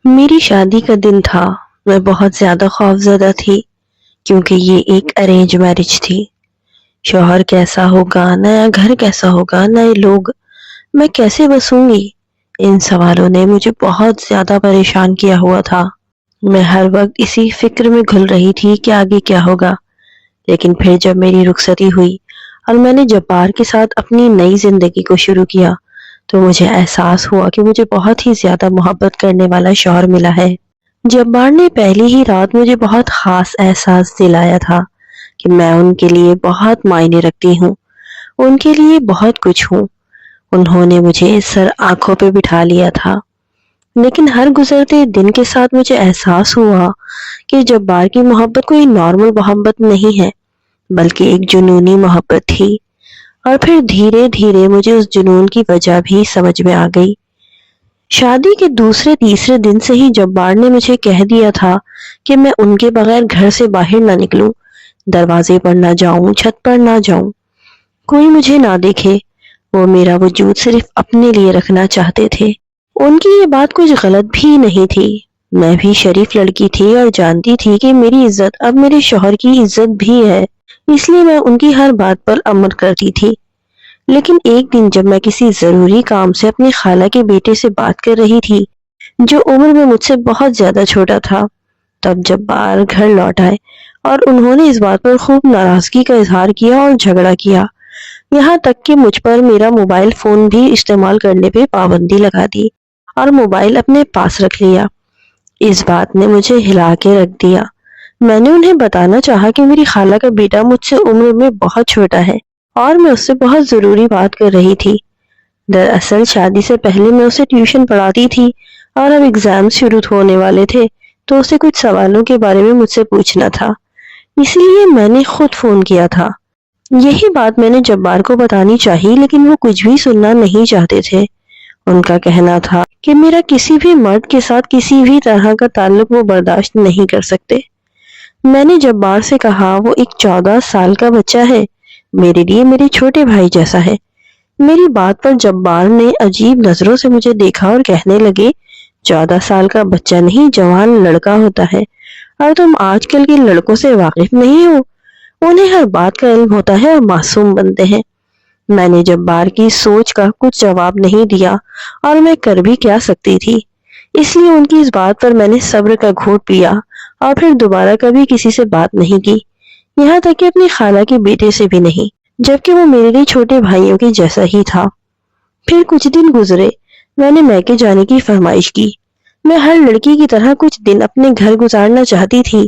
میری شادی کا دن تھا۔ میں بہت زیادہ خوفزدہ تھی کیونکہ یہ ایک ارینج میرج تھی۔ شوہر کیسا ہوگا، نیا گھر کیسا ہوگا، نئے لوگ، میں کیسے بسوں گی؟ ان سوالوں نے مجھے بہت زیادہ پریشان کیا ہوا تھا۔ میں ہر وقت اسی فکر میں گھل رہی تھی کہ آگے کیا ہوگا۔ لیکن پھر جب میری رخصتی ہوئی اور میں نے جبار کے ساتھ اپنی نئی زندگی کو شروع کیا تو مجھے احساس ہوا کہ مجھے بہت ہی زیادہ محبت کرنے والا شوہر ملا ہے۔ جبار نے پہلی ہی رات مجھے بہت خاص احساس دلایا تھا کہ میں ان کے لیے بہت معنی رکھتی ہوں، ان کے لیے بہت کچھ ہوں۔ انہوں نے مجھے سر آنکھوں پہ بٹھا لیا تھا، لیکن ہر گزرتے دن کے ساتھ مجھے احساس ہوا کہ جبار کی محبت کوئی نارمل محبت نہیں ہے بلکہ ایک جنونی محبت تھی۔ اور پھر دھیرے دھیرے مجھے اس جنون کی وجہ بھی سمجھ میں آ گئی۔ شادی کے دوسرے تیسرے دن سے ہی جبار نے مجھے کہہ دیا تھا کہ میں ان کے بغیر گھر سے باہر نہ نکلوں، دروازے پر نہ جاؤں، چھت پر نہ جاؤں، کوئی مجھے نہ دیکھے۔ وہ میرا وجود صرف اپنے لیے رکھنا چاہتے تھے۔ ان کی یہ بات کچھ غلط بھی نہیں تھی۔ میں بھی شریف لڑکی تھی اور جانتی تھی کہ میری عزت اب میرے شوہر کی عزت بھی ہے، اس لیے میں ان کی ہر بات پر عمل کرتی تھی۔ لیکن ایک دن جب میں کسی ضروری کام سے اپنی خالہ کے بیٹے سے بات کر رہی تھی جو عمر میں مجھ سے بہت زیادہ چھوٹا تھا، تب جبار گھر لوٹ آئے اور انہوں نے اس بات پر خوب ناراضگی کا اظہار کیا اور جھگڑا کیا، یہاں تک کہ مجھ پر میرا موبائل فون بھی استعمال کرنے پہ پابندی لگا دی اور موبائل اپنے پاس رکھ لیا۔ اس بات نے مجھے ہلا کے رکھ دیا۔ میں نے انہیں بتانا چاہا کہ میری خالہ کا بیٹا مجھ سے عمر میں بہت چھوٹا ہے اور میں اس سے بہت ضروری بات کر رہی تھی۔ دراصل شادی سے پہلے میں اسے ٹیوشن پڑھاتی تھی اور اب ایگزام شروع ہونے والے تھے تو اسے کچھ سوالوں کے بارے میں مجھ سے پوچھنا تھا، اسی لیے میں نے خود فون کیا تھا۔ یہی بات میں نے جبار کو بتانی چاہی لیکن وہ کچھ بھی سننا نہیں چاہتے تھے۔ ان کا کہنا تھا کہ میرا کسی بھی مرد کے ساتھ کسی بھی طرح کا تعلق وہ برداشت نہیں کر سکتے۔ میں نے جبار سے کہا وہ ایک 14 سال کا بچہ ہے، میرے لیے میرے چھوٹے بھائی جیسا ہے۔ میری بات پر جبار نے عجیب نظروں سے مجھے دیکھا اور کہنے لگے 14 سال کا بچہ نہیں، جوان لڑکا ہوتا ہے، اور تم آج کل کے لڑکوں سے واقف نہیں ہو، انہیں ہر بات کا علم ہوتا ہے اور معصوم بنتے ہیں۔ میں نے جبار کی سوچ کا کچھ جواب نہیں دیا اور میں کر بھی کیا سکتی تھی، اس لیے ان کی اس بات پر میں نے صبر کا گھونٹ پیا اور پھر دوبارہ کبھی کسی سے بات نہیں کی، یہاں تک کہ اپنی خالہ کے بیٹے سے بھی نہیں، جبکہ وہ میرے لیے چھوٹے بھائیوں کے جیسا ہی تھا۔ پھر کچھ دن گزرے، میں نے میکے جانے کی فرمائش کی۔ میں ہر لڑکی کی طرح کچھ دن اپنے گھر گزارنا چاہتی تھی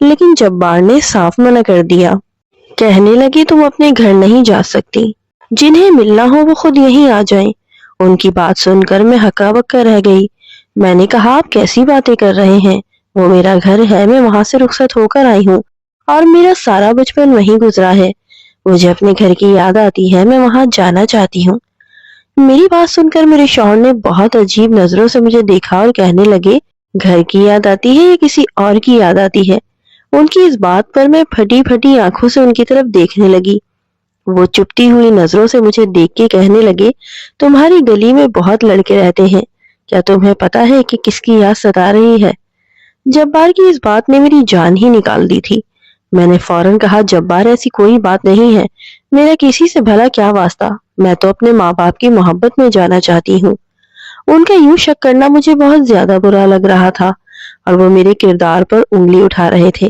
لیکن جبار نے صاف منع کر دیا۔ کہنے لگے تم اپنے گھر نہیں جا سکتی، جنہیں ملنا ہو وہ خود یہیں آ جائیں۔ ان کی بات سن کر میں ہکا بکا رہ گئی۔ میں نے کہا آپ کیسی باتیں کر رہے ہیں، وہ میرا گھر ہے، میں وہاں سے رخصت ہو کر آئی ہوں اور میرا سارا بچپن وہیں گزرا ہے، مجھے اپنے گھر کی یاد آتی ہے، میں وہاں جانا چاہتی ہوں۔ میری بات سن کر میرے شوہر نے بہت عجیب نظروں سے مجھے دیکھا اور کہنے لگے گھر کی یاد آتی ہے یا کسی اور کی یاد آتی ہے؟ ان کی اس بات پر میں پھٹی پھٹی آنکھوں سے ان کی طرف دیکھنے لگی۔ وہ چپتی ہوئی نظروں سے مجھے دیکھ کے کہنے لگے تمہاری گلی میں بہت لڑکے رہتے ہیں، کیا تمہیں پتا ہے کہ کس کی یاد ستا رہی ہے؟ جبار کی اس بات نے میری جان ہی نکال دی تھی۔ میں نے فوراً کہا جبار ایسی کوئی بات نہیں ہے، میرا کسی سے بھلا کیا واسطہ، میں تو اپنے ماں باپ کی محبت میں جانا چاہتی ہوں۔ ان کا یوں شک کرنا مجھے بہت زیادہ برا لگ رہا تھا اور وہ میرے کردار پر انگلی اٹھا رہے تھے۔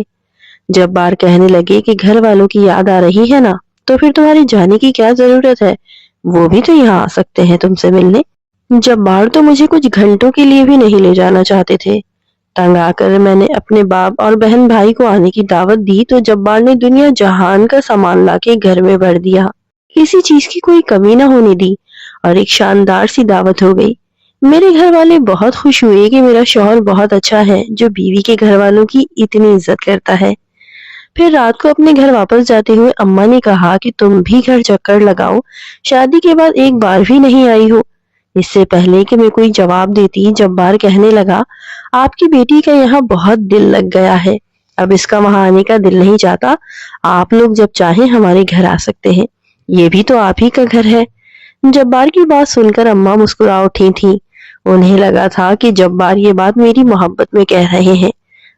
جبار کہنے لگے کہ گھر والوں کی یاد آ رہی ہے نا تو پھر تمہاری جانے کی کیا ضرورت ہے، وہ بھی تو یہاں آ سکتے ہیں تم سے ملنے۔ جبار تو مجھے کچھ گھنٹوں کے لیے بھی نہیں لے جانا چاہتے تھے۔ تنگ آ کر میں نے اپنے باپ اور بہن بھائی کو آنے کی دعوت دی تو جبار نے دنیا جہان کا سامان لا کے گھر میں بھر دیا، کسی چیز کی کوئی کمی نہ ہونے دی اور ایک شاندار سی دعوت ہو گئی۔ میرے گھر والے بہت خوش ہوئے کہ میرا شوہر بہت اچھا ہے جو بیوی کے گھر والوں کی اتنی عزت کرتا ہے۔ پھر رات کو اپنے گھر واپس جاتے ہوئے اماں نے کہا کہ تم بھی گھر چکر لگاؤ، شادی کے بعد ایک بار بھی نہیں آئی ہو۔ اس سے پہلے کہ میں کوئی جواب دیتی جبار کہنے لگا آپ کی بیٹی کا یہاں بہت دل لگ گیا ہے، اب اس کا وہاں آنے کا دل نہیں چاہتا، آپ لوگ جب چاہیں ہمارے گھر آ سکتے ہیں، یہ بھی تو آپ ہی کا گھر ہے۔ جبار کی بات سن کر اماں مسکرا اٹھی تھیں انہیں لگا تھا کہ جبار یہ بات میری محبت میں کہہ رہے ہیں،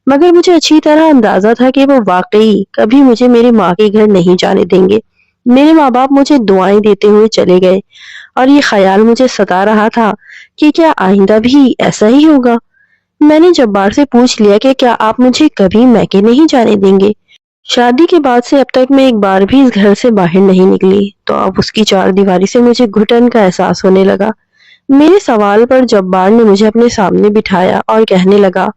مگر مجھے اچھی طرح اندازہ تھا کہ وہ واقعی کبھی مجھے میری ماں کے گھر نہیں جانے دیں گے۔ میرے ماں باپ مجھے دعائیں دیتے ہوئے چلے گئے اور یہ خیال مجھے ستا رہا تھا کہ کیا آئندہ بھی ایسا ہی ہوگا۔ میں نے جبار سے پوچھ لیا کہ کیا آپ مجھے کبھی میکے نہیں جانے دیں گے؟ شادی کے بعد سے اب تک میں ایک بار بھی اس گھر سے باہر نہیں نکلی، تو اب اس کی چار دیواری سے مجھے گھٹن کا احساس ہونے لگا۔ میرے سوال پر جبار نے مجھے اپنے سامنے بٹھایا اور کہنے لگا،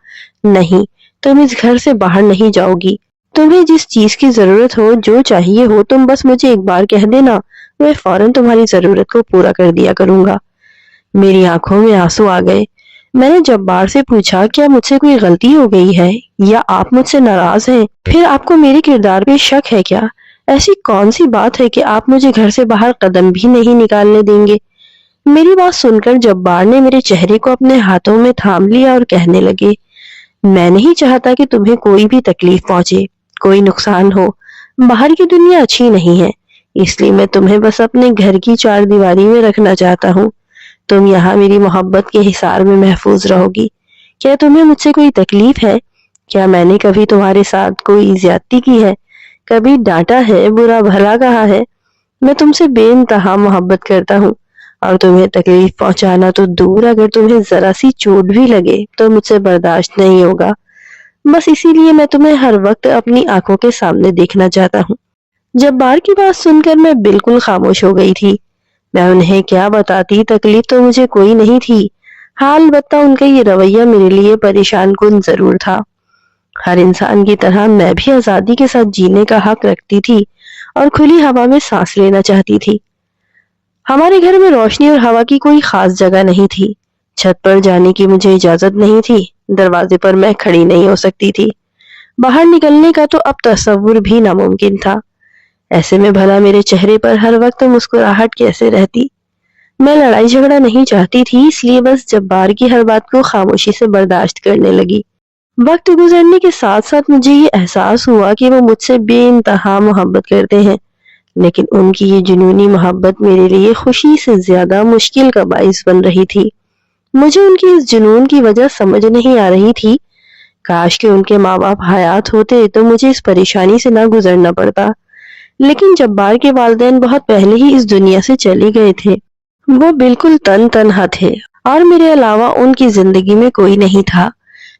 نہیں، تم اس گھر سے باہر نہیں جاؤ گی۔ تمہیں جس چیز کی ضرورت ہو، جو چاہیے ہو، تم بس مجھے ایک بار کہہ دینا، میں فوراً تمہاری ضرورت کو پورا کر دیا کروں گا۔ میری آنکھوں میں آنسو آ گئے۔ میں نے جبار سے پوچھا، کیا مجھ سے کوئی غلطی ہو گئی ہے یا آپ مجھ سے ناراض ہیں؟ پھر آپ کو میرے کردار پہ شک ہے کیا؟ ایسی کون سی بات ہے کہ آپ مجھے گھر سے باہر قدم بھی نہیں نکالنے دیں گے؟ میری بات سن کر جبار نے میرے چہرے کو اپنے ہاتھوں میں تھام لیا اور کہنے لگے، میں نہیں چاہتا کہ تمہیں کوئی بھی تکلیف پہنچے، کوئی نقصان ہو۔ باہر کی دنیا اچھی نہیں ہے، اس لیے میں تمہیں بس اپنے گھر کی چار دیواری میں رکھنا چاہتا ہوں۔ تم یہاں میری محبت کے حصار میں محفوظ رہو گی۔ کیا تمہیں مجھ سے کوئی تکلیف ہے؟ کیا میں نے کبھی تمہارے ساتھ کوئی زیادتی کی ہے؟ کبھی ڈانٹا ہے، برا بھلا کہا ہے؟ میں تم سے بے انتہا محبت کرتا ہوں، اور تمہیں تکلیف پہنچانا تو دور، اگر تمہیں ذرا سی چوٹ بھی لگے تو مجھ سے برداشت نہیں ہوگا۔ بس اسی لیے میں تمہیں ہر وقت اپنی آنکھوں کے سامنے دیکھنا چاہتا ہوں۔ جبار کی بات سن کر میں بالکل خاموش ہو گئی تھی۔ میں انہیں کیا بتاتی، تکلیف تو مجھے کوئی نہیں تھی، ہاں البتہ ان کا یہ رویہ میرے لیے پریشان کن ضرور تھا۔ ہر انسان کی طرح میں بھی آزادی کے ساتھ جینے کا حق رکھتی تھی اور کھلی ہوا میں سانس لینا چاہتی تھی۔ ہمارے گھر میں روشنی اور ہوا کی کوئی خاص جگہ نہیں تھی۔ چھت پر جانے کی مجھے اجازت نہیں تھی، دروازے پر میں کھڑی نہیں ہو سکتی تھی، باہر نکلنے کا تو اب تصور بھی ناممکن تھا۔ ایسے میں بھلا میرے چہرے پر ہر وقت مسکراہٹ کیسے رہتی؟ میں لڑائی جھگڑا نہیں چاہتی تھی، اس لیے بس جبار کی ہر بات کو خاموشی سے برداشت کرنے لگی۔ وقت گزرنے کے ساتھ ساتھ مجھے یہ احساس ہوا کہ وہ مجھ سے بے انتہا محبت کرتے ہیں، لیکن ان کی یہ جنونی محبت میرے لیے خوشی سے زیادہ مشکل کا باعث بن رہی تھی۔ مجھے ان کی اس جنون کی وجہ سمجھ نہیں آ رہی تھی۔ کاش کہ ان کے ماں باپ حیات ہوتے تو مجھے اس پریشانی سے نہ گزرنا پڑتا، لیکن جبار کے والدین بہت پہلے ہی اس دنیا سے چلے گئے تھے۔ وہ بالکل تنہا تھے اور میرے علاوہ ان کی زندگی میں کوئی نہیں تھا۔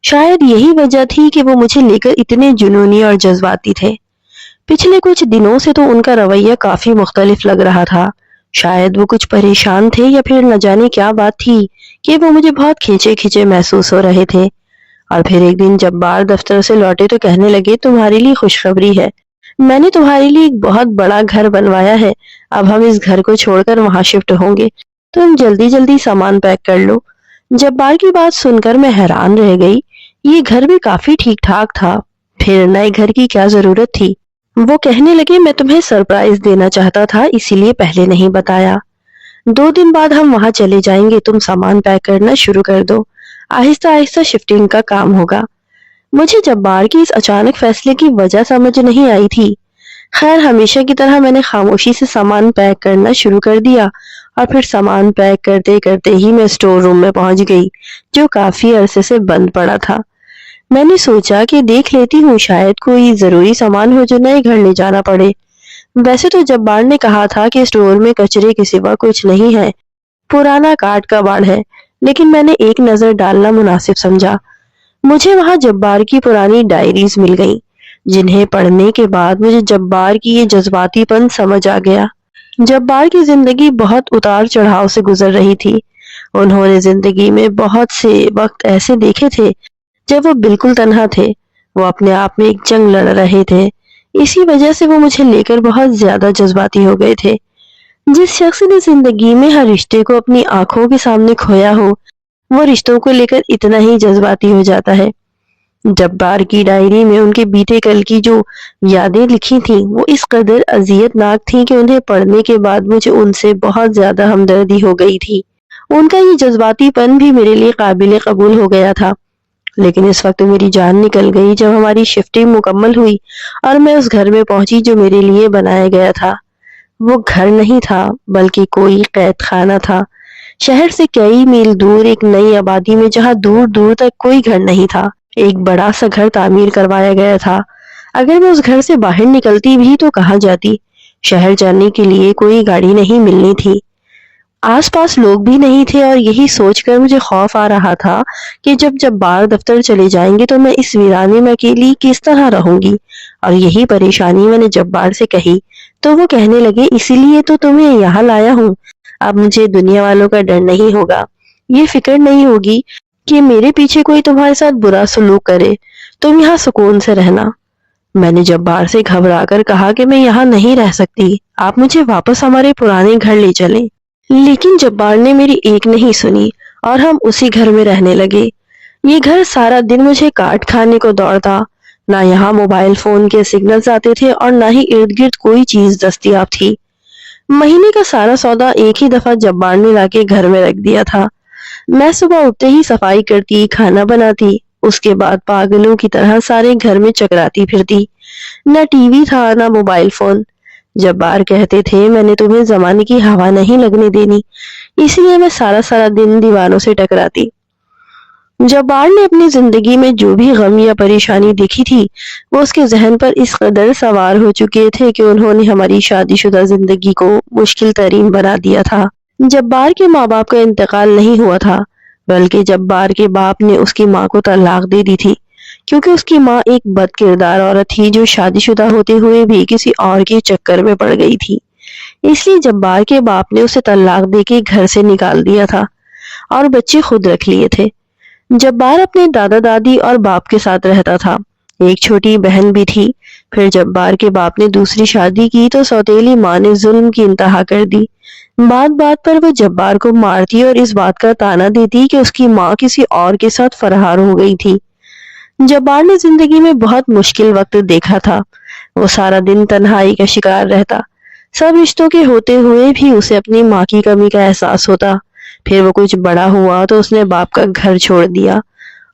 شاید یہی وجہ تھی کہ وہ مجھے لے کر اتنے جنونی اور جذباتی تھے۔ پچھلے کچھ دنوں سے تو ان کا رویہ کافی مختلف لگ رہا تھا۔ شاید وہ کچھ پریشان تھے یا پھر نہ جانے کیا بات تھی کہ وہ مجھے بہت کھینچے کھینچے محسوس ہو رہے تھے۔ اور پھر ایک دن جبار دفتر سے لوٹے تو کہنے لگے، تمہارے لیے خوشخبری ہے، میں نے تمہارے لیے ایک بہت بڑا گھر بنوایا ہے۔ اب ہم اس گھر کو چھوڑ کر وہاں شفٹ ہوں گے، تم جلدی جلدی سامان پیک کر لو۔ جبار کی بات سن کر میں حیران رہ گئی۔ یہ گھر بھی کافی ٹھیک ٹھاک تھا، پھر نئے گھر کی کیا ضرورت تھی؟ وہ کہنے لگے، میں تمہیں سرپرائز دینا چاہتا تھا، اسی لیے پہلے نہیں بتایا۔ 2 دن بعد ہم وہاں چلے جائیں گے، تم سامان پیک کرنا شروع کر دو، آہستہ آہستہ شفٹنگ کا کام ہوگا۔ مجھے جبار کی اس اچانک فیصلے کی وجہ سمجھ نہیں آئی تھی۔ خیر، ہمیشہ کی طرح میں نے خاموشی سے سامان پیک کرنا شروع کر دیا، اور پھر سامان پیک کرتے کرتے ہی میں اسٹور روم میں پہنچ گئی، جو کافی عرصے سے بند پڑا تھا۔ میں نے سوچا کہ دیکھ لیتی ہوں، شاید کوئی ضروری سامان ہو جو نئے گھر لے جانا پڑے۔ ویسے تو جبار نے کہا تھا کہ اسٹور میں کچرے کے سوا کچھ نہیں ہے، پرانا کاٹ کا باڑ ہے، لیکن میں نے ایک نظر ڈالنا مناسب سمجھا۔ مجھے وہاں جبار کی پرانی ڈائریز مل گئیں، جنہیں پڑھنے کے بعد مجھے جبار کی یہ جذباتی پن سمجھ آ گیا۔ جبار کی زندگی بہت اتار چڑھاؤ سے گزر رہی تھی۔ انہوں نے زندگی میں بہت سے وقت ایسے دیکھے تھے جب وہ بالکل تنہا تھے، وہ اپنے آپ میں ایک جنگ لڑ رہے تھے۔ اسی وجہ سے وہ مجھے لے کر بہت زیادہ جذباتی ہو گئے تھے۔ جس شخص نے زندگی میں ہر رشتے کو اپنی آنکھوں کے سامنے کھویا ہو، وہ رشتوں کو لے کر اتنا ہی جذباتی ہو جاتا ہے۔ جبار کی ڈائری میں ان کے بیتے کل کی جو یادیں لکھی تھیں، وہ اس قدر اذیت ناک تھیں کہ انہیں پڑھنے کے بعد مجھے ان سے بہت زیادہ ہمدردی ہو گئی تھی۔ ان کا یہ جذباتی پن بھی میرے لیے قابل قبول ہو گیا تھا، لیکن اس وقت میری جان نکل گئی جب ہماری شفٹنگ مکمل ہوئی اور میں اس گھر میں پہنچی جو میرے لیے بنایا گیا تھا۔ وہ گھر نہیں تھا، بلکہ کوئی قید خانہ تھا، شہر سے کئی میل دور ایک نئی آبادی میں جہاں دور دور تک کوئی گھر نہیں تھا، ایک بڑا سا گھر تعمیر کروایا گیا تھا۔ اگر میں اس گھر سے باہر نکلتی بھی تو کہاں جاتی؟ شہر جانے کے لیے کوئی گاڑی نہیں ملنی تھی، آس پاس لوگ بھی نہیں تھے، اور یہی سوچ کر مجھے خوف آ رہا تھا کہ جب جبار دفتر چلے جائیں گے تو میں اس ویرانے میں اکیلی کس طرح رہوں گی۔ اور یہی پریشانی میں نے جبار سے کہی تو وہ کہنے لگے، اسی لیے تو تمہیں یہاں لایا ہوں، اب مجھے دنیا والوں کا ڈر نہیں ہوگا، یہ فکر نہیں ہوگی کہ میرے پیچھے کوئی تمہارے ساتھ برا سلوک کرے، تم یہاں سکون سے رہنا۔ میں نے جبار سے گھبرا کر کہا کہ میں یہاں نہیں رہ سکتی، آپ مجھے واپس ہمارے پرانے گھر لے چلیں۔ لیکن جبار نے میری ایک نہیں سنی اور ہم اسی گھر میں رہنے لگے۔ یہ گھر سارا دن مجھے کاٹ کھانے کو دوڑتا، نہ یہاں موبائل فون کے سگنلز آتے تھے اور نہ ہی ارد گرد کوئی چیز دستیاب تھی۔ مہینے کا سارا سودا ایک ہی دفعہ جبار نے لا کے گھر میں رکھ دیا تھا۔ میں صبح اٹھتے ہی صفائی کرتی، کھانا بناتی، اس کے بعد پاگلوں کی طرح سارے گھر میں چکراتی پھرتی۔ نہ ٹی وی تھا نہ موبائل فون۔ جبار کہتے تھے میں نے تمہیں زمانے کی ہوا نہیں لگنے دینی، اسی لیے میں سارا سارا دن دیواروں سے ٹکراتی۔ جبار نے اپنی زندگی میں جو بھی غم یا پریشانی دیکھی تھی وہ اس کے ذہن پر اس قدر سوار ہو چکے تھے کہ انہوں نے ہماری شادی شدہ زندگی کو مشکل ترین بنا دیا تھا۔ جبار کے ماں باپ کا انتقال نہیں ہوا تھا، بلکہ جبار کے باپ نے اس کی ماں کو طلاق دے دی تھی، کیونکہ اس کی ماں ایک بد کردار عورت تھی جو شادی شدہ ہوتے ہوئے بھی کسی اور کے چکر میں پڑ گئی تھی۔ اس لیے جبار کے باپ نے اسے طلاق دے کے گھر سے نکال دیا تھا اور بچے خود رکھ لیے تھے۔ جبار اپنے دادا دادی اور باپ کے ساتھ رہتا تھا، ایک چھوٹی بہن بھی تھی۔ پھر جبار کے باپ نے دوسری شادی کی تو سوتیلی ماں نے ظلم کی انتہا کر دی۔ بات بات پر وہ جبار کو مارتی اور اس بات کا تانا دیتی کہ اس کی ماں کسی اور کے ساتھ فرار ہو گئی تھی۔ جبار نے زندگی میں بہت مشکل وقت دیکھا تھا، وہ سارا دن تنہائی کا شکار رہتا، سب رشتوں کے ہوتے ہوئے بھی اسے اپنی ماں کی کمی کا احساس ہوتا۔ پھر وہ کچھ بڑا ہوا تو اس نے باپ کا گھر چھوڑ دیا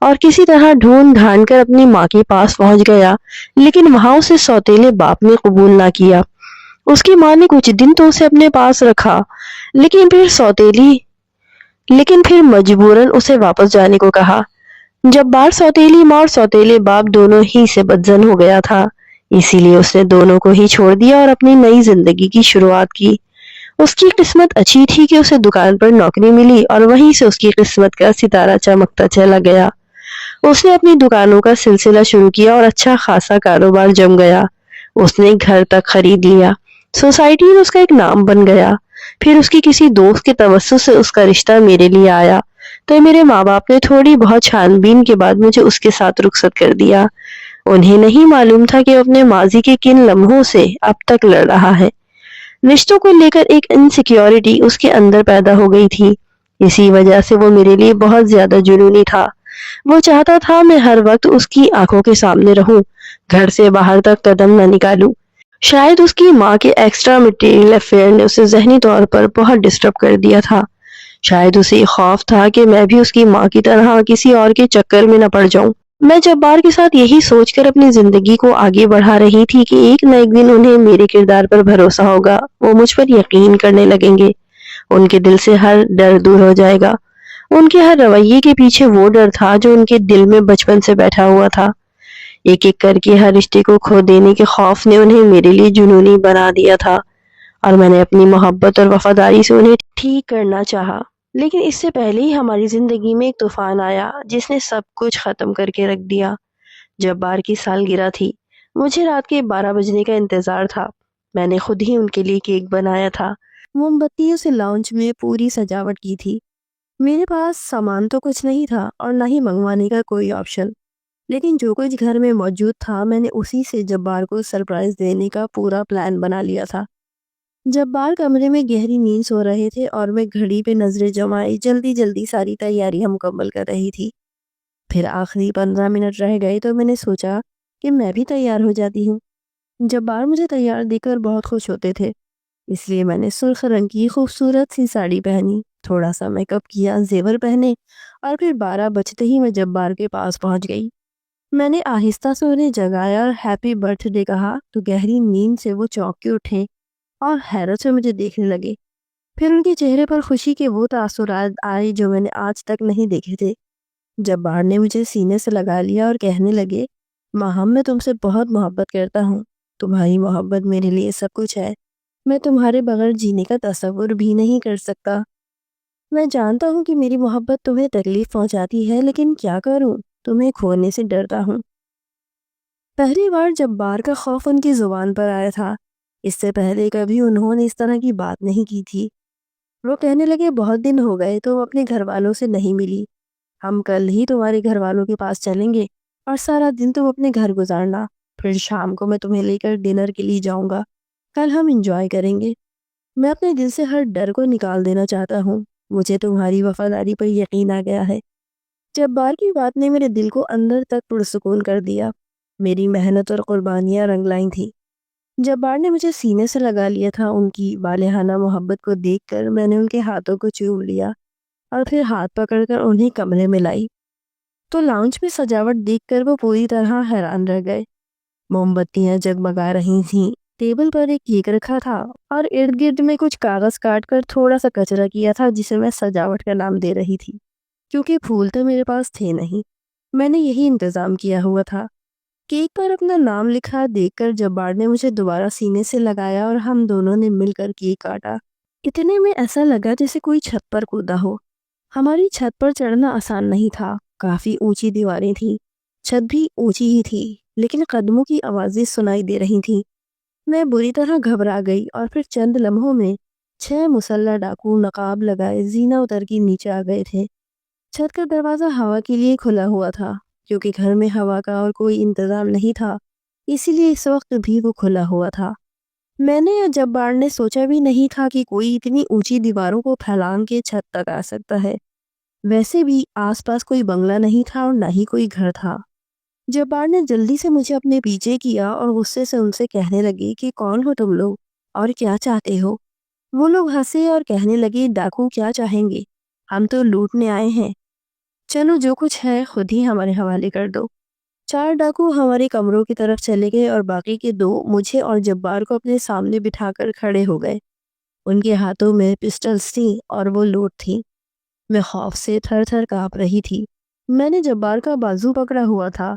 اور کسی طرح ڈھونڈ ڈھانڈ کر اپنی ماں کے پاس پہنچ گیا، لیکن وہاں اسے سوتیلے باپ نے قبول نہ کیا۔ اس کی ماں نے کچھ دن تو اسے اپنے پاس رکھا، لیکن پھر مجبوراً اسے واپس جانے کو کہا۔ جبار سوتیلی ماں اور سوتیلے باپ دونوں ہی سے بدزن ہو گیا تھا، اسی لیے اس نے دونوں کو ہی چھوڑ دیا اور اپنی نئی زندگی کی شروعات کی۔ اس کی قسمت اچھی تھی کہ اسے دکان پر نوکری ملی اور وہیں سے اس کی قسمت کا ستارہ چمکتا چلا گیا۔ اس نے اپنی دکانوں کا سلسلہ شروع کیا اور اچھا خاصا کاروبار جم گیا۔ اس نے گھر تک خرید لیا، سوسائٹی میں اس کا ایک نام بن گیا۔ پھر اس کی کسی دوست کے توسط سے اس کا رشتہ میرے لیے آیا تو میرے ماں باپ نے تھوڑی بہت چھان بین کے بعد مجھے اس کے ساتھ رخصت کر دیا۔ انہیں نہیں معلوم تھا کہ وہ اپنے ماضی کے کن لمحوں سے اب تک لڑ رہا ہے۔ رشتوں کو لے کر ایک انسیکیورٹی اس کے اندر پیدا ہو گئی تھی، اسی وجہ سے وہ میرے لیے بہت زیادہ جنونی تھا۔ وہ چاہتا تھا میں ہر وقت اس کی آنکھوں کے سامنے رہوں، گھر سے باہر تک قدم نہ نکالوں۔ شاید اس کی ماں کے ایکسٹرا میٹیریل افیئر نے اسے ذہنی طور پر بہت ڈسٹرب کر دیا تھا۔ شاید اسے یہ خوف تھا کہ میں بھی اس کی ماں کی طرح کسی اور کے چکر میں نہ پڑ جاؤں۔ میں جبار کے ساتھ یہی سوچ کر اپنی زندگی کو آگے بڑھا رہی تھی کہ ایک نہ ایک دن انہیں میرے کردار پر بھروسہ ہوگا، وہ مجھ پر یقین کرنے لگیں گے، ان کے دل سے ہر ڈر دور ہو جائے گا۔ ان کے ہر رویے کے پیچھے وہ ڈر تھا جو ان کے دل میں بچپن سے بیٹھا ہوا تھا۔ ایک ایک کر کے ہر رشتے کو کھو دینے کے خوف نے انہیں میرے لیے جنونی بنا دیا تھا، اور میں نے اپنی محبت اور وفاداری سے انہیں ٹھیک کرنا چاہا۔ لیکن اس سے پہلے ہی ہماری زندگی میں ایک طوفان آیا جس نے سب کچھ ختم کر کے رکھ دیا۔ جبار کی سالگرہ تھی، مجھے رات کے 12 بجنے کا انتظار تھا۔ میں نے خود ہی ان کے لیے کیک بنایا تھا، موم بتیوں سے لاؤنج میں پوری سجاوٹ کی تھی۔ میرے پاس سامان تو کچھ نہیں تھا اور نہ ہی منگوانے کا کوئی آپشن، لیکن جو کچھ گھر میں موجود تھا میں نے اسی سے جبار کو سرپرائز دینے کا پورا پلان بنا لیا تھا۔ جبار کمرے میں گہری نیند سو رہے تھے اور میں گھڑی پہ نظریں جمائے جلدی جلدی ساری تیاریاں مکمل کر رہی تھی۔ پھر آخری 15 منٹ رہ گئے تو میں نے سوچا کہ میں بھی تیار ہو جاتی ہوں۔ جبار مجھے تیار دیکھ کر بہت خوش ہوتے تھے، اس لیے میں نے سرخ رنگ کی خوبصورت سی ساڑی پہنی، تھوڑا سا میک اپ کیا، زیور پہنے، اور پھر 12 بجتے ہی میں جبار کے پاس پہنچ گئی۔ میں نے آہستہ سے انہیں جگایا اور ہیپی برتھ ڈے کہا تو گہری نیند سے وہ چونک کے اٹھے اور حیرت سے مجھے دیکھنے لگے۔ پھر ان کے چہرے پر خوشی کے وہ تاثرات آئے جو میں نے آج تک نہیں دیکھے تھے۔ جبار نے مجھے سینے سے لگا لیا اور کہنے لگے، ماہم میں تم سے بہت محبت کرتا ہوں، تمہاری محبت میرے لیے سب کچھ ہے، میں تمہارے بغیر جینے کا تصور بھی نہیں کر سکتا۔ میں جانتا ہوں کہ میری محبت تمہیں تکلیف پہنچاتی ہے، لیکن کیا کروں، تمہیں کھونے سے ڈرتا ہوں۔ پہلی بار جبار کا خوف ان کی زبان پر آیا تھا، اس سے پہلے کبھی انہوں نے اس طرح کی بات نہیں کی تھی۔ وہ کہنے لگے، بہت دن ہو گئے تم اپنے گھر والوں سے نہیں ملی، ہم کل ہی تمہارے گھر والوں کے پاس چلیں گے اور سارا دن تم اپنے گھر گزارنا، پھر شام کو میں تمہیں لے کر ڈنر کے لیے جاؤں گا، کل ہم انجوائے کریں گے۔ میں اپنے دل سے ہر ڈر کو نکال دینا چاہتا ہوں، مجھے تمہاری وفاداری پر یقین آ گیا ہے۔ جبار کی بات نے میرے دل کو اندر تک پرسکون کر دیا، میری محنت اور قربانیاں رنگ لائی تھیں۔ جبار نے مجھے سینے سے لگا لیا تھا، ان کی بالہانہ محبت کو دیکھ کر میں نے ان کے ہاتھوں کو چوم لیا اور پھر ہاتھ پکڑ کر انہیں کمرے میں لائی تو لاؤنج میں سجاوٹ دیکھ کر وہ پوری طرح حیران رہ گئے۔ موم بتیاں جگمگا رہی تھیں، ٹیبل پر ایک کیک رکھا تھا اور ارد گرد میں کچھ کاغذ کاٹ کر تھوڑا سا کچرا کیا تھا جسے میں سجاوٹ کا نام دے رہی تھی، کیونکہ پھول تو میرے پاس تھے نہیں، میں نے یہی انتظام کیا ہوا تھا۔ کیک پر اپنا نام لکھا دیکھ کر جبار نے مجھے دوبارہ سینے سے لگایا اور ہم دونوں نے مل کر کیک کاٹا۔ اتنے میں ایسا لگا جیسے کوئی چھت پر کودا ہو۔ ہماری چھت پر چڑھنا آسان نہیں تھا، کافی اونچی دیواریں تھیں، چھت بھی اونچی ہی تھی، لیکن قدموں کی آوازیں سنائی دے رہی تھیں۔ میں بری طرح گھبرا گئی اور پھر چند لمحوں میں 6 مسلح ڈاکو نقاب لگائے زینہ اتر کے نیچے آ گئے تھے۔ چھت کا دروازہ ہوا کے لیے کھلا ہوا تھا، کیونکہ گھر میں ہوا کا اور کوئی انتظام نہیں تھا، اسی لیے اس وقت بھی وہ کھلا ہوا تھا۔ میں نے یا جبار نے سوچا بھی نہیں تھا کہ کوئی اتنی اونچی دیواروں کو پھیلان کے چھت تک آ سکتا ہے۔ ویسے بھی آس پاس کوئی بنگلہ نہیں تھا اور نہ ہی کوئی گھر تھا۔ جبار نے جلدی سے مجھے اپنے پیچھے کیا اور غصے سے ان سے کہنے لگے کہ کون ہو تم لوگ اور کیا چاہتے ہو؟ وہ لوگ ہنسے اور کہنے لگے، ڈاکو کیا چاہیں گے، ہم تو لوٹنے آئے ہیں، چلو جو کچھ ہے خود ہی ہمارے حوالے کر دو۔ 4 ڈاکو ہمارے کمروں کی طرف چلے گئے اور باقی کے 2 مجھے اور جبار کو اپنے سامنے بٹھا کر کھڑے ہو گئے۔ ان کے ہاتھوں میں پسٹلز تھیں اور وہ لوٹ تھیں۔ میں خوف سے تھر تھر کانپ رہی تھی۔ میں نے جبار کا بازو پکڑا ہوا تھا۔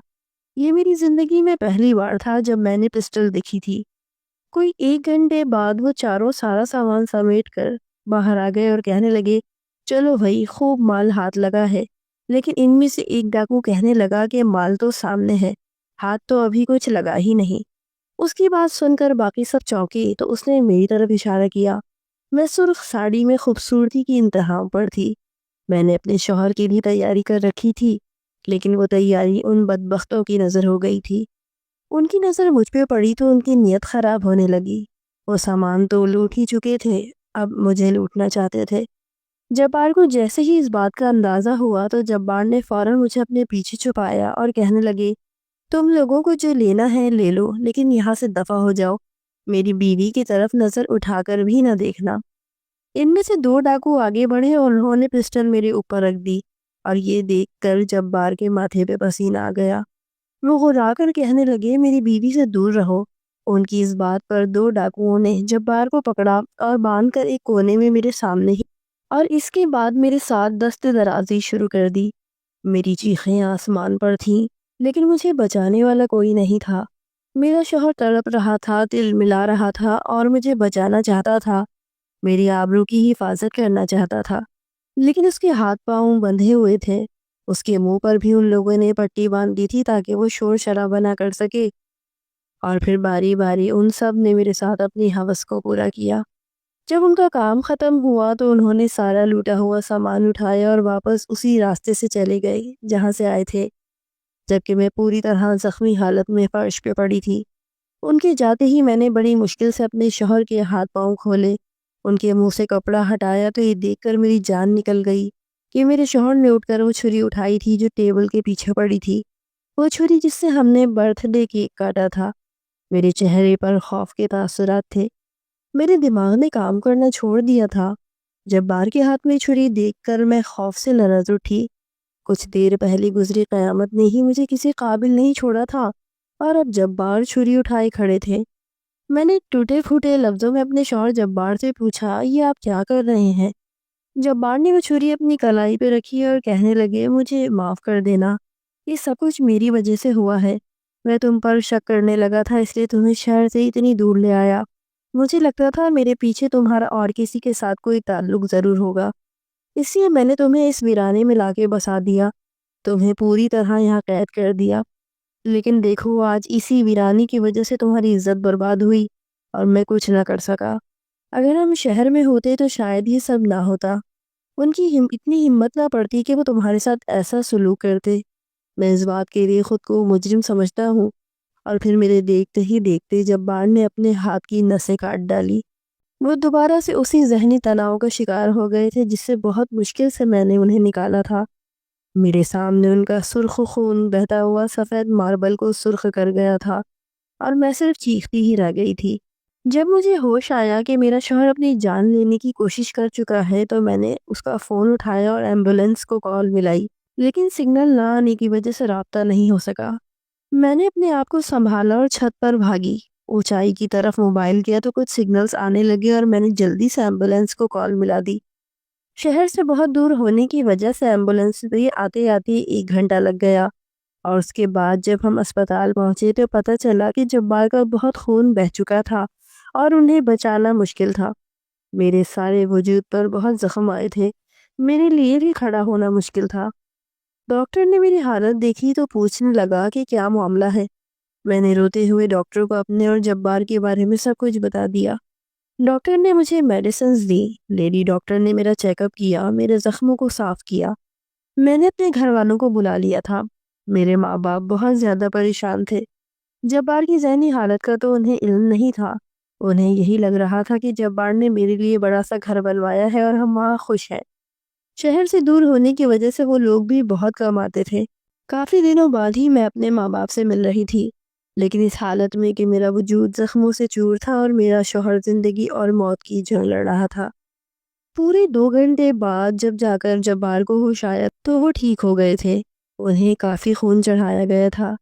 یہ میری زندگی میں پہلی بار تھا جب میں نے پسٹل دیکھی تھی۔ کوئی 1 گھنٹے بعد وہ چاروں سارا سامان سمیٹ کر باہر آ گئے اور کہنے لگے، چلو بھائی خوب مال ہاتھ لگا ہے۔ لیکن ان میں سے ایک ڈاکو کہنے لگا کہ مال تو سامنے ہے، ہاتھ تو ابھی کچھ لگا ہی نہیں۔ اس کی بات سن کر باقی سب چونکے تو اس نے میری طرف اشارہ کیا۔ میں سرخ ساڑی میں خوبصورتی کی انتہا پر تھی۔ میں نے اپنے شوہر کی بھی تیاری کر رکھی تھی، لیکن وہ تیاری ان بدبختوں کی نظر ہو گئی تھی۔ ان کی نظر مجھ پہ پڑی تو ان کی نیت خراب ہونے لگی۔ وہ سامان تو لوٹ ہی چکے تھے، اب مجھے لوٹنا چاہتے تھے۔ جبار کو جیسے ہی اس بات کا اندازہ ہوا تو جبار نے فوراً مجھے اپنے پیچھے چھپایا اور کہنے لگے، تم لوگوں کو جو لینا ہے لے لو، لیکن یہاں سے دفع ہو جاؤ، میری بیوی کی طرف نظر اٹھا کر بھی نہ دیکھنا۔ ان میں سے 2 ڈاکو آگے بڑھے اور انہوں نے پسٹل میرے اوپر رکھ دی اور یہ دیکھ کر جبار کے ماتھے پہ پسینہ آ گیا۔ وہ غرا کر کہنے لگے، میری بیوی سے دور رہو۔ ان کی اس بات پر 2 ڈاکوؤں نے جبار کو پکڑا اور باندھ کر ایک کونے میں میرے سامنے ہی اور اس کے بعد میرے ساتھ دست درازی شروع کر دی۔ میری چیخیں آسمان پر تھیں، لیکن مجھے بچانے والا کوئی نہیں تھا۔ میرا شوہر تڑپ رہا تھا، دل ملا رہا تھا اور مجھے بچانا چاہتا تھا، میری آبرو کی حفاظت کرنا چاہتا تھا، لیکن اس کے ہاتھ پاؤں بندھے ہوئے تھے۔ اس کے منہ پر بھی ان لوگوں نے پٹی باندھ دی تھی تاکہ وہ شور شرابہ نہ کر سکے، اور پھر باری باری ان سب نے میرے ساتھ اپنی ہوس کو پورا کیا۔ جب ان کا کام ختم ہوا تو انہوں نے سارا لوٹا ہوا سامان اٹھایا اور واپس اسی راستے سے چلے گئے جہاں سے آئے تھے، جبکہ میں پوری طرح زخمی حالت میں فرش پہ پڑی تھی۔ ان کے جاتے ہی میں نے بڑی مشکل سے اپنے شوہر کے ہاتھ پاؤں کھولے، ان کے منہ سے کپڑا ہٹایا تو یہ دیکھ کر میری جان نکل گئی کہ میرے شوہر نے اٹھ کر وہ چھری اٹھائی تھی جو ٹیبل کے پیچھے پڑی تھی، وہ چھری جس سے ہم نے برتھ ڈے کیک کاٹا تھا۔ میرے چہرے پر خوف کے تاثرات تھے، میرے دماغ نے کام کرنا چھوڑ دیا تھا۔ جبار کے ہاتھ میں چھری دیکھ کر میں خوف سے لرز اٹھی۔ کچھ دیر پہلے گزری قیامت نے ہی مجھے کسی قابل نہیں چھوڑا تھا، اور اب جبار چھری اٹھائے کھڑے تھے۔ میں نے ٹوٹے پھوٹے لفظوں میں اپنے شوہر جبار سے پوچھا، یہ آپ کیا کر رہے ہیں؟ جبار نے وہ چھری اپنی کلائی پہ رکھی اور کہنے لگے، مجھے معاف کر دینا، یہ سب کچھ میری وجہ سے ہوا ہے۔ میں تم پر شک کرنے لگا تھا، اس لیے تمہیں شہر سے اتنی دور لے آیا۔ مجھے لگتا تھا میرے پیچھے تمہارا اور کسی کے ساتھ کوئی تعلق ضرور ہوگا، اس لیے میں نے تمہیں اس ویرانے میں لا کے بسا دیا، تمہیں پوری طرح یہاں قید کر دیا۔ لیکن دیکھو آج اسی ویرانی کی وجہ سے تمہاری عزت برباد ہوئی اور میں کچھ نہ کر سکا۔ اگر ہم شہر میں ہوتے تو شاید یہ سب نہ ہوتا۔ ان کی اتنی ہمت نہ پڑتی کہ وہ تمہارے ساتھ ایسا سلوک کرتے۔ میں اس بات کے لیے خود کو مجرم سمجھتا ہوں۔ اور پھر میرے دیکھتے ہی دیکھتے جبار نے اپنے ہاتھ کی نسیں کاٹ ڈالی۔ وہ دوبارہ سے اسی ذہنی تناؤ کا شکار ہو گئے تھے جس سے بہت مشکل سے میں نے انہیں نکالا تھا۔ میرے سامنے ان کا سرخ خون بہتا ہوا سفید ماربل کو سرخ کر گیا تھا اور میں صرف چیختی ہی رہ گئی تھی۔ جب مجھے ہوش آیا کہ میرا شوہر اپنی جان لینے کی کوشش کر چکا ہے تو میں نے اس کا فون اٹھایا اور ایمبولنس کو کال ملائی، لیکن سگنل نہ آنے کی وجہ سے رابطہ نہیں ہو سکا۔ میں نے اپنے آپ کو سنبھالا اور چھت پر بھاگی، اونچائی کی طرف موبائل کیا تو کچھ سگنلز آنے لگے اور میں نے جلدی سے ایمبولنس کو کال ملا دی۔ شہر سے بہت دور ہونے کی وجہ سے ایمبولنس بھی آتے آتے 1 گھنٹہ لگ گیا، اور اس کے بعد جب ہم اسپتال پہنچے تو پتہ چلا کہ جبار کا بہت خون بہہ چکا تھا اور انہیں بچانا مشکل تھا۔ میرے سارے وجود پر بہت زخم آئے تھے، میرے لیے بھی کھڑا ہونا مشکل تھا۔ ڈاکٹر نے میری حالت دیکھی تو پوچھنے لگا کہ کیا معاملہ ہے۔ میں نے روتے ہوئے ڈاکٹر کو اپنے اور جبار کے بارے میں سب کچھ بتا دیا۔ ڈاکٹر نے مجھے میڈیسنز دی، لیڈی ڈاکٹر نے میرا چیک اپ کیا، میرے زخموں کو صاف کیا۔ میں نے اپنے گھر والوں کو بلا لیا تھا۔ میرے ماں باپ بہت زیادہ پریشان تھے۔ جبار کی ذہنی حالت کا تو انہیں علم نہیں تھا، انہیں یہی لگ رہا تھا کہ جبار نے میرے لیے بڑا سا گھر بنوایا ہے اور ہم وہاں خوش ہیں۔ شہر سے دور ہونے کی وجہ سے وہ لوگ بھی بہت کم آتے تھے۔ کافی دنوں بعد ہی میں اپنے ماں باپ سے مل رہی تھی، لیکن اس حالت میں کہ میرا وجود زخموں سے چور تھا اور میرا شوہر زندگی اور موت کی جنگ لڑ رہا تھا۔ پورے 2 گھنٹے بعد جب جا کر جبار کو ہوش آیا تو وہ ٹھیک ہو گئے تھے، انہیں کافی خون چڑھایا گیا تھا۔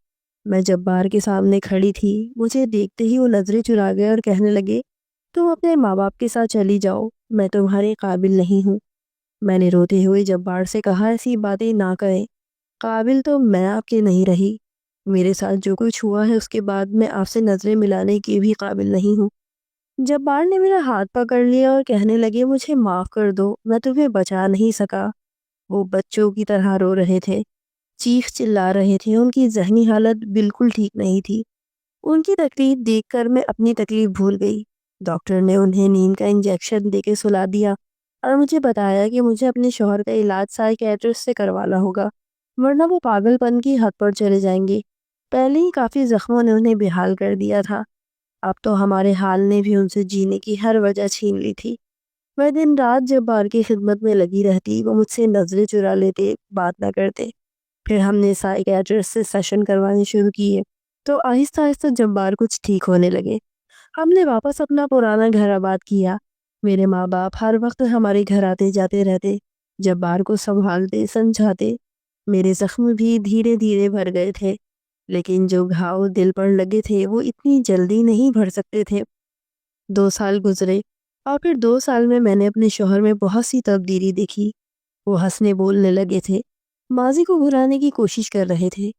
میں جبار کے سامنے کھڑی تھی، مجھے دیکھتے ہی وہ نظریں چرا گئے اور کہنے لگے، تم اپنے ماں باپ کے ساتھ چلی جاؤ، میں تمہارے قابل نہیں ہوں۔ میں نے روتے ہوئے جبار سے کہا، ایسی باتیں نہ کریں، قابل تو میں آپ کے نہیں رہی، میرے ساتھ جو کچھ ہوا ہے اس کے بعد میں آپ سے نظریں ملانے کی بھی قابل نہیں ہوں۔ جبار نے میرا ہاتھ پکڑ لیا اور کہنے لگے، مجھے معاف کر دو، میں تمہیں بچا نہیں سکا۔ وہ بچوں کی طرح رو رہے تھے، چیخ چلا رہے تھے، ان کی ذہنی حالت بالکل ٹھیک نہیں تھی۔ ان کی تکلیف دیکھ کر میں اپنی تکلیف بھول گئی۔ ڈاکٹر نے انہیں نیند کا انجیکشن دے کے سلا دیا اور مجھے بتایا کہ مجھے اپنے شوہر کا علاج سائیکیٹرسٹ سے کروانا ہوگا، ورنہ وہ پاگل پن کی حد پر چلے جائیں گے۔ پہلے ہی کافی زخموں نے انہیں بحال کر دیا تھا، اب تو ہمارے حال نے بھی ان سے جینے کی ہر وجہ چھین لی تھی۔ میں دن رات جبار کی خدمت میں لگی رہتی، وہ مجھ سے نظریں چرا لیتے، بات نہ کرتے۔ پھر ہم نے سائیکیٹرسٹ سے سیشن کروانے شروع کیے تو آہستہ آہستہ جبار کچھ ٹھیک ہونے لگے۔ ہم نے واپس اپنا پرانا گھر آباد کیا۔ میرے ماں باپ ہر وقت ہمارے گھر آتے جاتے رہتے، جبار کو سنبھالتے سمجھاتے۔ میرے زخم بھی دھیرے دھیرے بھر گئے تھے، لیکن جو گھاؤ دل پر لگے تھے وہ اتنی جلدی نہیں بھر سکتے تھے۔ 2 سال گزرے اور پھر 2 سال میں نے اپنے شوہر میں بہت سی تبدیلی دیکھی۔ وہ ہنسنے بولنے لگے تھے، ماضی کو بھلانے کی کوشش کر رہے تھے۔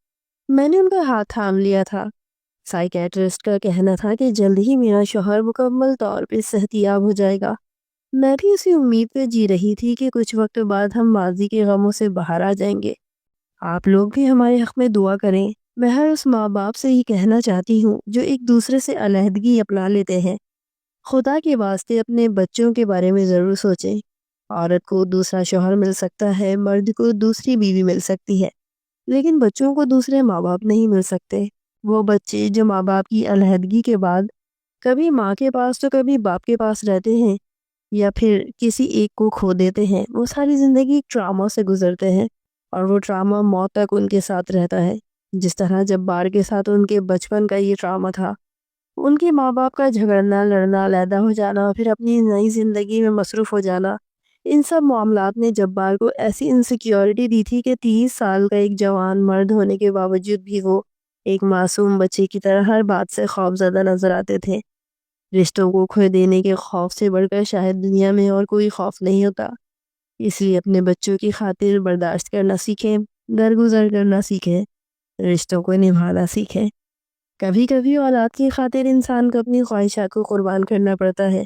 میں نے ان کا ہاتھ تھام لیا تھا۔ سائیکیٹرسٹ کا کہنا تھا کہ جلد ہی میرا شوہر مکمل طور پہ صحت یاب ہو جائے گا۔ میں بھی اسی امید پہ جی رہی تھی کہ کچھ وقت بعد ہم ماضی کے غموں سے باہر آ جائیں گے۔ آپ لوگ بھی ہمارے حق میں دعا کریں۔ میں ہر اس ماں باپ سے ہی کہنا چاہتی ہوں جو ایک دوسرے سے علیحدگی اپنا لیتے ہیں، خدا کے واسطے اپنے بچوں کے بارے میں ضرور سوچیں۔ عورت کو دوسرا شوہر مل سکتا ہے، مرد کو دوسری بیوی مل سکتی ہے، لیکن بچوں کو دوسرے ماں باپ نہیں مل سکتے۔ وہ بچے جو ماں باپ کی علیحدگی کے بعد کبھی ماں کے پاس تو کبھی باپ کے پاس رہتے ہیں یا پھر کسی ایک کو کھو دیتے ہیں، وہ ساری زندگی ٹراما سے گزرتے ہیں اور وہ ٹراما موت تک ان کے ساتھ رہتا ہے، جس طرح جبار کے ساتھ ان کے بچپن کا یہ ٹراما تھا۔ ان کے ماں باپ کا جھگڑنا، لڑنا، علیحدہ ہو جانا، پھر اپنی نئی زندگی میں مصروف ہو جانا، ان سب معاملات نے جبار کو ایسی انسیکیورٹی دی تھی کہ 30 سال کا ایک جوان مرد ہونے کے باوجود بھی وہ ایک معصوم بچے کی طرح ہر بات سے خوفزدہ نظر آتے تھے۔ رشتوں کو کھو دینے کے خوف سے بڑھ کر شاید دنیا میں اور کوئی خوف نہیں ہوتا۔ اس لیے اپنے بچوں کی خاطر برداشت کرنا سیکھیں، درگزر کرنا سیکھیں، رشتوں کو نبھانا سیکھیں۔ کبھی کبھی اولاد کی خاطر انسان کو اپنی خواہشات کو قربان کرنا پڑتا ہے،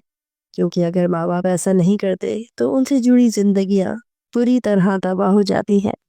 کیونکہ اگر ماں باپ ایسا نہیں کرتے تو ان سے جڑی زندگیاں پوری طرح تباہ ہو جاتی ہیں۔